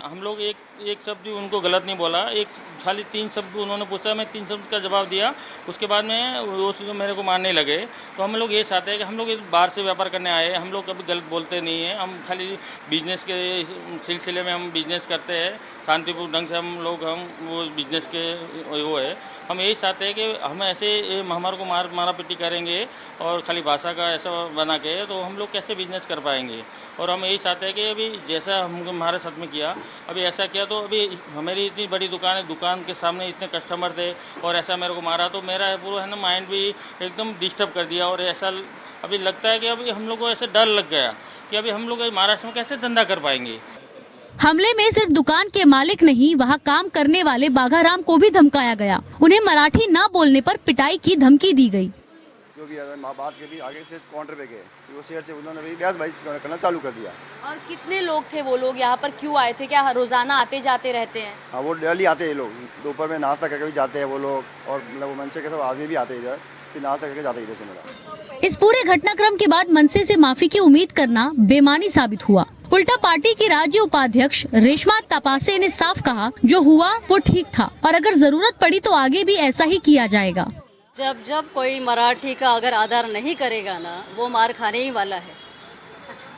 हम लोग एक शब्द भी उनको गलत नहीं बोला, एक खाली 3 शब्द उन्होंने पूछा, मैं 3 शब्द का जवाब दिया। उसके बाद में वो मेरे को मारने लगे। तो हम लोग ये चाहते हैं कि हम लोग इस बाहर से व्यापार करने आए हैं, हम लोग कभी गलत बोलते नहीं हैं। हम खाली बिजनेस के सिलसिले में हम बिजनेस करते हैं, शांतिपूर्ण ढंग से हम वो बिजनेस के वो है। हम यही चाहते हैं कि हम ऐसे हमारे को मारा पिटी करेंगे और खाली भाषा का ऐसा बना के तो हम लोग कैसे बिजनेस कर पाएंगे। और हम यही चाहते हैं कि अभी जैसा हम हमारे साथ में किया, अभी ऐसा किया तो अभी हमारी इतनी बड़ी दुकान है, दुकान के सामने इतने कस्टमर थे और ऐसा मेरे को मारा तो मेरा पूरा है ना माइंड भी एकदम डिस्टर्ब कर दिया। और ऐसा अभी लगता है कि अभी हम लोग को ऐसे डर लग गया कि अभी हम लोग महाराष्ट्र में कैसे धंधा कर पाएंगे। हमले में सिर्फ दुकान के मालिक नहीं, वहां काम करने वाले बाघाराम को भी धमकाया गया। उन्हें मराठी न बोलने पर पिटाई की धमकी दी गई। जो भी बात के भी आगे से काउंटर पे गए, वो शेयर से उन्होंने भी बहसबाजी करना चालू कर दिया। और कितने लोग थे वो लोग यहाँ पर, क्यों आए थे? क्या रोजाना आते जाते रहते हैं? हाँ, वो डेली आते हैं लोग, दोपहर में नाश्ता करके भी जाते हैं वो लोग। और मतलब वो मनसे के सब आदमी भी आते हैं इधर, फिर नाश्ता करके जाते हैं इधर से। मेरा इस पूरे घटनाक्रम के बाद मनसे से माफी की उम्मीद करना बेमानी साबित हुआ। उल्टा पार्टी की राज्य उपाध्यक्ष रेशमा तपासे ने साफ कहा, जो हुआ वो ठीक था और अगर जरूरत पड़ी तो आगे भी ऐसा ही किया जाएगा। जब कोई मराठी का अगर आदर नहीं करेगा ना, वो मार खाने ही वाला है।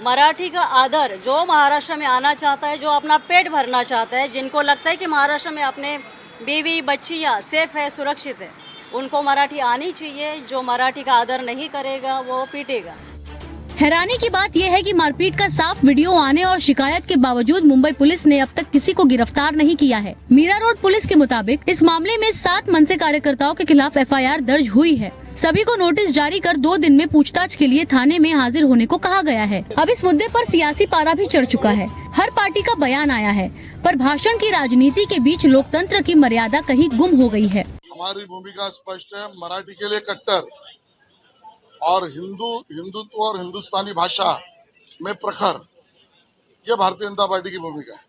मराठी का आदर, जो महाराष्ट्र में आना चाहता है, जो अपना पेट भरना चाहता है, जिनको लगता है कि महाराष्ट्र में अपने बीवी बच्चियाँ सेफ है, सुरक्षित है, उनको मराठी आनी चाहिए। जो मराठी का आदर नहीं करेगा वो पीटेगा। हैरानी की बात यह है कि मारपीट का साफ वीडियो आने और शिकायत के बावजूद मुंबई पुलिस ने अब तक किसी को गिरफ्तार नहीं किया है। मीरा रोड पुलिस के मुताबिक इस मामले में 7 मनसे कार्यकर्ताओं के खिलाफ एफआईआर दर्ज हुई है। सभी को नोटिस जारी कर 2 दिन में पूछताछ के लिए थाने में हाजिर होने को कहा गया है। अब इस मुद्दे पर सियासी पारा भी चढ़ चुका है। हर पार्टी का बयान आया है, पर भाषण की राजनीति के बीच लोकतंत्र की मर्यादा कहीं गुम हो गई है। हमारी भूमिका स्पष्ट है, मराठी के लिए कट्टर और हिंदुत्व और हिंदुस्तानी भाषा में प्रखर, ये भारतीय जनता पार्टी की भूमिका है।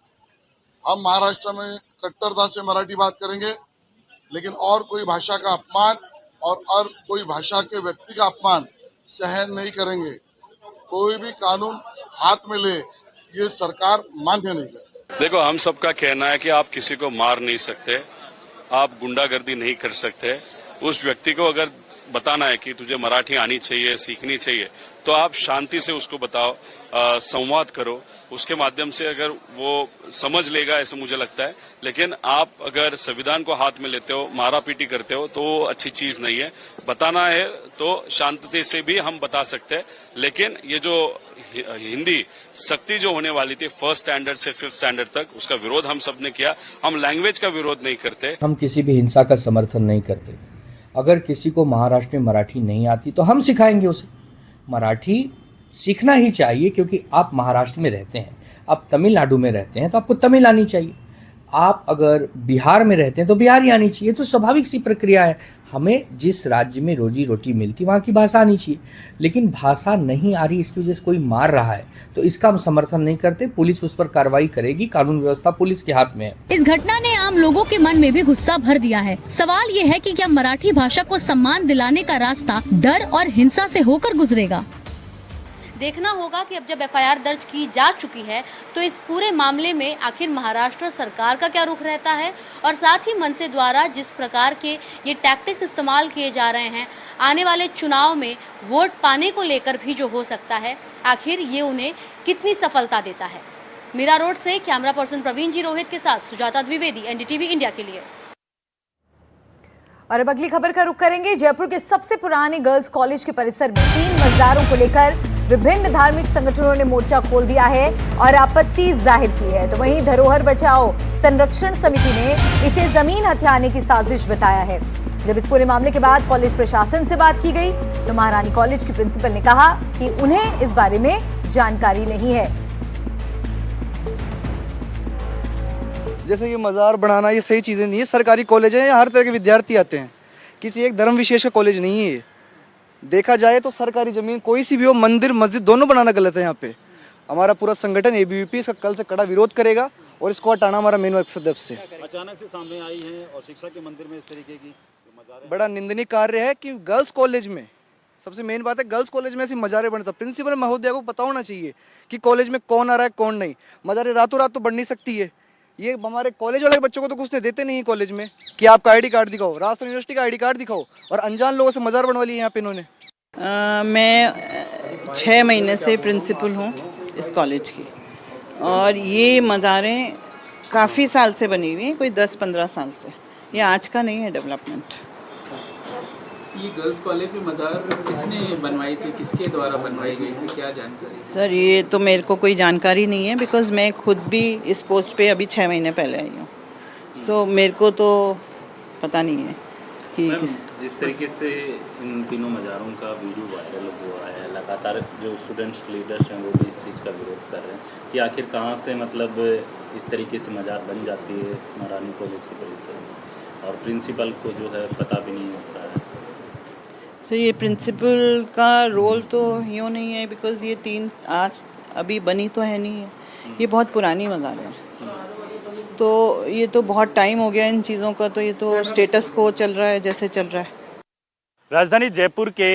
हम महाराष्ट्र में कट्टरता से मराठी बात करेंगे, लेकिन और कोई भाषा का अपमान और कोई भाषा के व्यक्ति का अपमान सहन नहीं करेंगे। कोई भी कानून हाथ में ले, ये सरकार मान्य नहीं करेगी। देखो, हम सबका कहना है कि आप किसी को मार नहीं सकते, आप गुंडागर्दी नहीं कर सकते। उस व्यक्ति को अगर बताना है कि तुझे मराठी आनी चाहिए, सीखनी चाहिए, तो आप शांति से उसको बताओ, संवाद करो, उसके माध्यम से अगर वो समझ लेगा, ऐसा मुझे लगता है। लेकिन आप अगर संविधान को हाथ में लेते हो, मारा पीटी करते हो, तो अच्छी चीज नहीं है। बताना है तो शांति से भी हम बता सकते हैं, लेकिन ये जो हिंदी सख्ती जो होने वाली थी 1st स्टैंडर्ड से 5th स्टैंडर्ड तक, उसका विरोध हम सब ने किया। हम लैंग्वेज का विरोध नहीं करते। हम किसी भी हिंसा का समर्थन नहीं करते। अगर किसी को महाराष्ट्र में मराठी नहीं आती तो हम सिखाएंगे उसे। मराठी सीखना ही चाहिए, क्योंकि आप महाराष्ट्र में रहते हैं, आप तमिलनाडु में रहते हैं तो आपको तमिल आनी चाहिए, आप अगर बिहार में रहते हैं तो बिहारी आनी चाहिए। तो स्वाभाविक सी प्रक्रिया है। हमें जिस राज्य में रोजी रोटी मिलती वहाँ की भाषा आनी चाहिए, लेकिन भाषा नहीं आ रही इसकी वजह से कोई मार रहा है तो इसका हम समर्थन नहीं करते। पुलिस उस पर कार्रवाई करेगी, कानून व्यवस्था पुलिस के हाथ में है। इस घटना ने आम लोगों के मन में भी गुस्सा भर दिया है। सवाल ये है कि क्या मराठी भाषा को सम्मान दिलाने का रास्ता डर और हिंसा से होकर गुजरेगा? देखना होगा कि अब जब एफआईआर दर्ज की जा चुकी है तो इस पूरे मामले में आखिर महाराष्ट्र सरकार का क्या रुख रहता है, और साथ ही मनसे द्वारा जिस प्रकार के ये टैक्टिक्स इस्तेमाल किए जा रहे हैं आने वाले चुनाव में वोट पाने को लेकर भी जो हो सकता है, आखिर ये उन्हें कितनी सफलता देता है। मीरा रोड से कैमरा पर्सन प्रवीण जी रोहित के साथ सुजाता द्विवेदी, एनडीटीवी इंडिया के लिए। और अब अगली खबर का रुख करेंगे। जयपुर के सबसे पुराने गर्ल्स कॉलेज के परिसर में 3 मजदारों को लेकर विभिन्न धार्मिक संगठनों ने मोर्चा खोल दिया है और आपत्ति जाहिर की है। तो वहीं धरोहर बचाओ संरक्षण समिति ने इसे जमीन हथियाने की साजिश बताया है। जब इस पूरे मामले के बाद कॉलेज प्रशासन से बात की गई तो महारानी कॉलेज की प्रिंसिपल ने कहा कि उन्हें इस बारे में जानकारी नहीं है। जैसे ये मज़ार बनाना, ये सही चीज़ें नहीं है। सरकारी कॉलेज है, यहाँ हर तरह के विद्यार्थी आते हैं, किसी एक धर्म विशेष का कॉलेज नहीं है ये। देखा जाए तो सरकारी ज़मीन कोई सी भी हो, मंदिर मस्जिद दोनों बनाना गलत है। यहाँ पे हमारा पूरा संगठन ABVP इसका कल से कड़ा विरोध करेगा और इसको हटाना हमारा मेन मकसद है। से अचानक से सामने आई है और शिक्षा के मंदिर में इस तरीके की बड़ा निंदनीय कार्य है कि गर्ल्स कॉलेज में, सबसे मेन बात है गर्ल्स कॉलेज में ऐसी मज़ारें बनता। प्रिंसिपल महोदया को पता होना चाहिए कि कॉलेज में कौन आ रहा है कौन नहीं। मज़ारें रातों रात तो बढ़ नहीं सकती है। ये हमारे कॉलेज वाले बच्चों को तो कुछ देते नहीं है कॉलेज में कि आपका ID कार्ड दिखाओ, राजस्थान यूनिवर्सिटी का ID कार्ड दिखाओ, और अनजान लोगों से मज़ार बनवा ली है यहाँ पे इन्होंने। मैं 6 महीने से प्रिंसिपल हूँ इस कॉलेज की, और ये मज़ारें काफ़ी साल से बनी हुई हैं, कोई 10-15 साल से। ये आज का नहीं है डेवलपमेंट। ये गर्ल्स कॉलेज में मज़ार किसने बनवाई थी, किसके द्वारा बनवाई गई थी, क्या जानकारी? सर ये तो मेरे को कोई जानकारी नहीं है, बिकॉज़ मैं खुद भी इस पोस्ट पे अभी 6 महीने पहले आई हूँ। सो मेरे को तो पता नहीं है कि जिस तरीके से इन तीनों मज़ारों का वीडियो वायरल हुआ है, लगातार जो स्टूडेंट्स लीडर्स हैं वो भी इस चीज़ का विरोध कर रहे हैं कि आखिर कहाँ से मतलब इस तरीके से मज़ार बन जाती है महारानी कॉलेज के परिसर में, और प्रिंसिपल को जो है पता भी नहीं होता है। सर ये प्रिंसिपल का रोल तो यूँ नहीं है, बिकॉज़ ये 3 आज अभी बनी तो है नहीं है, ये बहुत पुरानी मज़ार है। तो ये तो बहुत टाइम हो गया इन चीज़ों का, तो ये तो स्टेटस को चल रहा है जैसे चल रहा है। राजधानी जयपुर के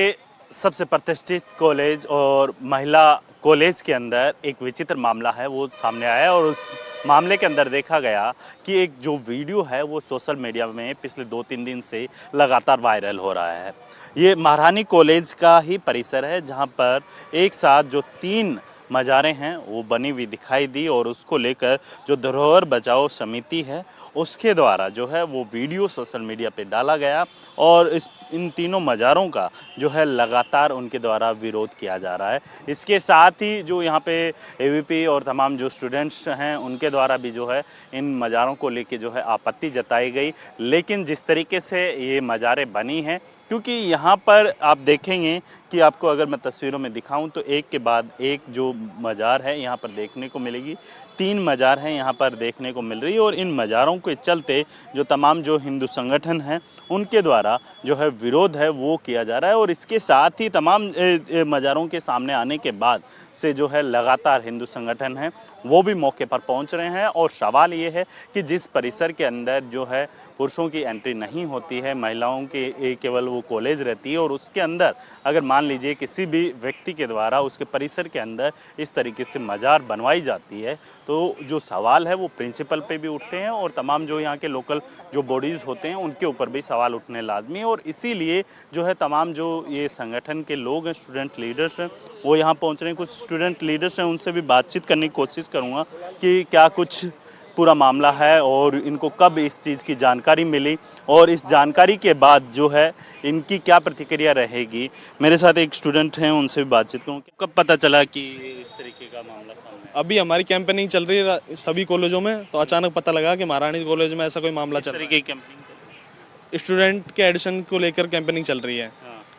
सबसे प्रतिष्ठित कॉलेज और महिला कॉलेज के अंदर एक विचित्र मामला है वो सामने आया, और उस मामले के अंदर देखा गया कि एक जो वीडियो है वो सोशल मीडिया में पिछले 2-3 दिन से लगातार वायरल हो रहा है। ये महारानी कॉलेज का ही परिसर है जहां पर एक साथ जो 3 मज़ारें हैं वो बनी हुई दिखाई दी, और उसको लेकर जो धरोहर बचाओ समिति है उसके द्वारा जो है वो वीडियो सोशल मीडिया पे डाला गया, और इन तीनों मज़ारों का जो है लगातार उनके द्वारा विरोध किया जा रहा है। इसके साथ ही जो यहाँ पे ABVP और तमाम जो स्टूडेंट्स हैं उनके द्वारा भी जो है इन मज़ारों को लेके जो है आपत्ति जताई गई। लेकिन जिस तरीके से ये मज़ारें बनी हैं, क्योंकि यहाँ पर आप देखेंगे कि आपको अगर मैं तस्वीरों में दिखाऊं तो एक के बाद एक जो मज़ार है यहाँ पर देखने को मिलेगी। 3 मज़ार हैं यहाँ पर देखने को मिल रही है, और इन मज़ारों के चलते जो तमाम जो हिंदू संगठन हैं उनके द्वारा जो है विरोध है वो किया जा रहा है। और इसके साथ ही तमाम मज़ारों के सामने आने के बाद से जो है लगातार हिंदू संगठन हैं वो भी मौके पर पहुँच रहे हैं। और सवाल ये है कि जिस परिसर के अंदर जो है पुरुषों की एंट्री नहीं होती है, महिलाओं के केवल वो कॉलेज रहती है, और उसके अंदर अगर मान लीजिए किसी भी व्यक्ति के द्वारा उसके परिसर के अंदर इस तरीके से मज़ार बनवाई जाती है, तो जो सवाल है वो प्रिंसिपल पे भी उठते हैं, और तमाम जो यहाँ के लोकल जो बॉडीज़ होते हैं उनके ऊपर भी सवाल उठने लाजमी है। और इसीलिए जो है तमाम जो ये संगठन के लोग हैं, स्टूडेंट लीडर्स हैं, वो यहाँ पहुँच रहे हैं। कुछ स्टूडेंट लीडर्स हैं, उनसे भी बातचीत करने की कोशिश करूँगा कि क्या कुछ पूरा मामला है और इनको कब इस चीज़ की जानकारी मिली, और इस जानकारी के बाद जो है इनकी क्या प्रतिक्रिया रहेगी। मेरे साथ एक स्टूडेंट हैं, उनसे भी बातचीत करूँ। कब पता चला कि इस तरीके का मामला सामने? अभी हमारी कैंपेनिंग चल रही है सभी कॉलेजों में, तो अचानक पता लगा कि महारानी कॉलेज में ऐसा कोई मामला चल रहा है। स्टूडेंट के एडिशन को लेकर कैंपेनिंग चल रही है।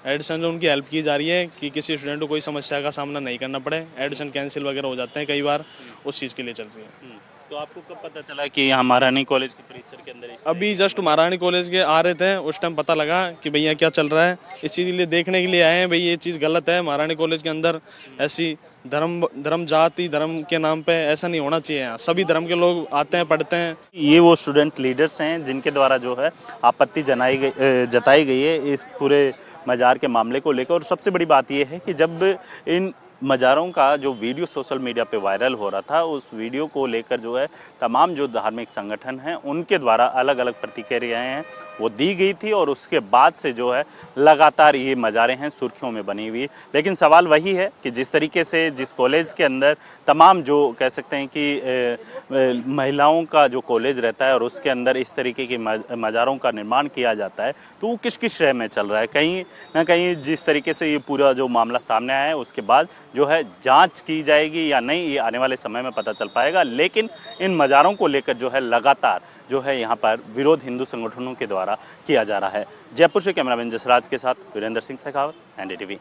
एडिशन में उनकी हेल्प की जा रही है कि किसी स्टूडेंट को कोई समस्या का सामना नहीं करना पड़े, एडिशन कैंसिल वगैरह हो जाते हैं कई बार, उस चीज़ के लिए चल रही है। तो आपको कब पता चला कि यहाँ महारानी कॉलेज के परिसर के अंदर अभी जस्ट महारानी कॉलेज के आ रहे थे, उस टाइम पता लगा कि भैया क्या चल रहा है, इस चीज़ के लिए देखने के लिए आए हैं। भाई ये चीज़ गलत है, महारानी कॉलेज के अंदर ऐसी धर्म जाति धर्म के नाम पे ऐसा नहीं होना चाहिए। यहाँ सभी धर्म के लोग आते हैं, पढ़ते हैं। ये वो स्टूडेंट लीडर्स हैं जिनके द्वारा जो है आपत्ति जताई गई है इस पूरे मज़ार के मामले को लेकर। और सबसे बड़ी बात यह है कि जब इन मज़ारों का जो वीडियो सोशल मीडिया पे वायरल हो रहा था, उस वीडियो को लेकर जो है तमाम जो धार्मिक संगठन हैं उनके द्वारा अलग अलग प्रतिक्रियाएं हैं वो दी गई थी, और उसके बाद से जो है लगातार ये मज़ारें हैं सुर्खियों में बनी हुई। लेकिन सवाल वही है कि जिस तरीके से जिस कॉलेज के अंदर तमाम जो कह सकते हैं कि महिलाओं का जो कॉलेज रहता है और उसके अंदर इस तरीके की मज़ारों का निर्माण किया जाता है, तो वो किस किस शहर में चल रहा है। कहीं ना कहीं जिस तरीके से ये पूरा जो मामला सामने आया है उसके बाद जो है जांच की जाएगी या नहीं, ये आने वाले समय में पता चल पाएगा। लेकिन इन मज़ारों को लेकर जो है लगातार जो है यहाँ पर विरोध हिंदू संगठनों के द्वारा किया जा रहा है। जयपुर से कैमरामैन जसराज के साथ वीरेंद्र सिंह शेखावत, एनडीटीवी।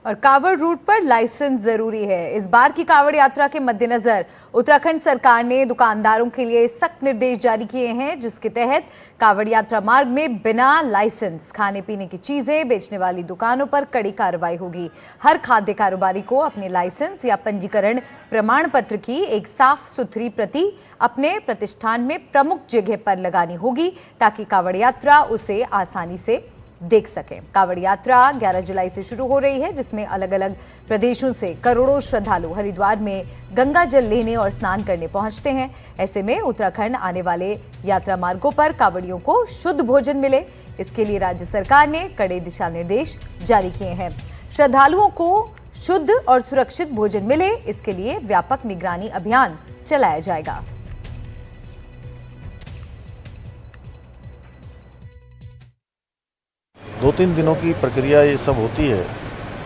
और कांवड़ रूट पर लाइसेंस जरूरी है। इस बार की कांवड़ यात्रा के मद्देनजर उत्तराखंड सरकार ने दुकानदारों के लिए सख्त निर्देश जारी किए हैं, जिसके तहत कांवड़ यात्रा मार्ग में बिना लाइसेंस खाने पीने की चीजें बेचने वाली दुकानों पर कड़ी कार्रवाई होगी। हर खाद्य कारोबारी को अपने लाइसेंस या पंजीकरण प्रमाण पत्र की एक साफ सुथरी प्रति अपने प्रतिष्ठान में प्रमुख जगह पर लगानी होगी, ताकि कांवड़ यात्रा उसे आसानी से देख सकें। कांवड़ यात्रा 11 जुलाई से शुरू हो रही है, जिसमें अलग अलग प्रदेशों से करोड़ों श्रद्धालु हरिद्वार में गंगा जल लेने और स्नान करने पहुंचते हैं। ऐसे में उत्तराखंड आने वाले यात्रा मार्गों पर कांवड़ियों को शुद्ध भोजन मिले, इसके लिए राज्य सरकार ने कड़े दिशा निर्देश जारी किए हैं। श्रद्धालुओं को शुद्ध और सुरक्षित भोजन मिले, इसके लिए व्यापक निगरानी अभियान चलाया जाएगा। दो तीन दिनों की प्रक्रिया ये सब होती है।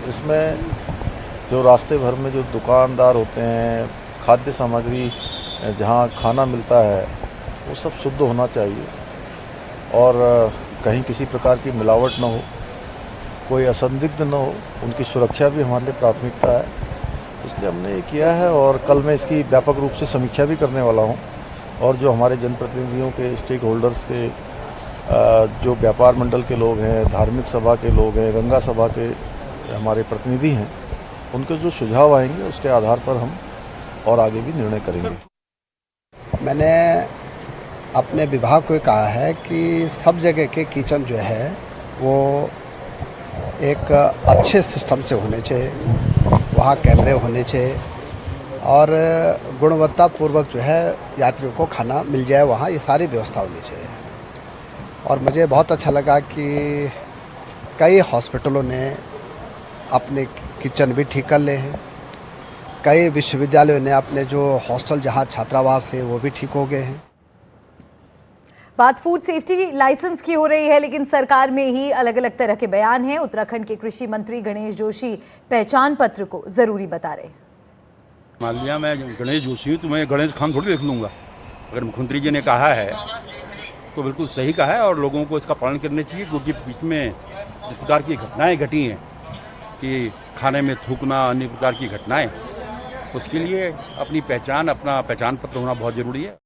इसमें जो रास्ते भर में जो दुकानदार होते हैं, खाद्य सामग्री जहाँ खाना मिलता है वो सब शुद्ध होना चाहिए और कहीं किसी प्रकार की मिलावट न हो, कोई असंदिग्ध न हो। उनकी सुरक्षा भी हमारे लिए प्राथमिकता है, इसलिए हमने ये किया है। और कल मैं इसकी व्यापक रूप से समीक्षा भी करने वाला हूँ। और जो हमारे जनप्रतिनिधियों के, स्टेक होल्डर्स के, जो व्यापार मंडल के लोग हैं, धार्मिक सभा के लोग हैं, गंगा सभा के हमारे प्रतिनिधि हैं, उनके जो सुझाव आएंगे उसके आधार पर हम और आगे भी निर्णय करेंगे। मैंने अपने विभाग को कहा है कि सब जगह के किचन जो है वो एक अच्छे सिस्टम से होने चाहिए, वहाँ कैमरे होने चाहिए और गुणवत्तापूर्वक जो है यात्रियों को खाना मिल जाए, वहाँ ये सारी व्यवस्था होनी चाहिए। और मुझे बहुत अच्छा लगा कि कई हॉस्पिटलों ने अपने किचन भी ठीक कर ले हैं, कई विश्वविद्यालयों ने अपने जो हॉस्टल जहां छात्रावास है वो भी ठीक हो गए हैं। बात फूड सेफ्टी लाइसेंस की हो रही है, लेकिन सरकार में ही अलग अलग तरह के बयान हैं। उत्तराखंड के कृषि मंत्री गणेश जोशी पहचान पत्र को जरूरी बता रहे हैं। मान लिया मैं गणेश जोशी हूँ तो मैं गणेश खान थोड़ी देख लूँगा। अगर मुख्यमंत्री जी ने कहा है तो बिल्कुल सही कहा है और लोगों को इसका पालन करना चाहिए, क्योंकि बीच में जिस प्रकार की घटनाएं घटी हैं कि खाने में थूकना, अन्य प्रकार की घटनाएं, उसके लिए अपनी पहचान, अपना पहचान पत्र होना बहुत ज़रूरी है।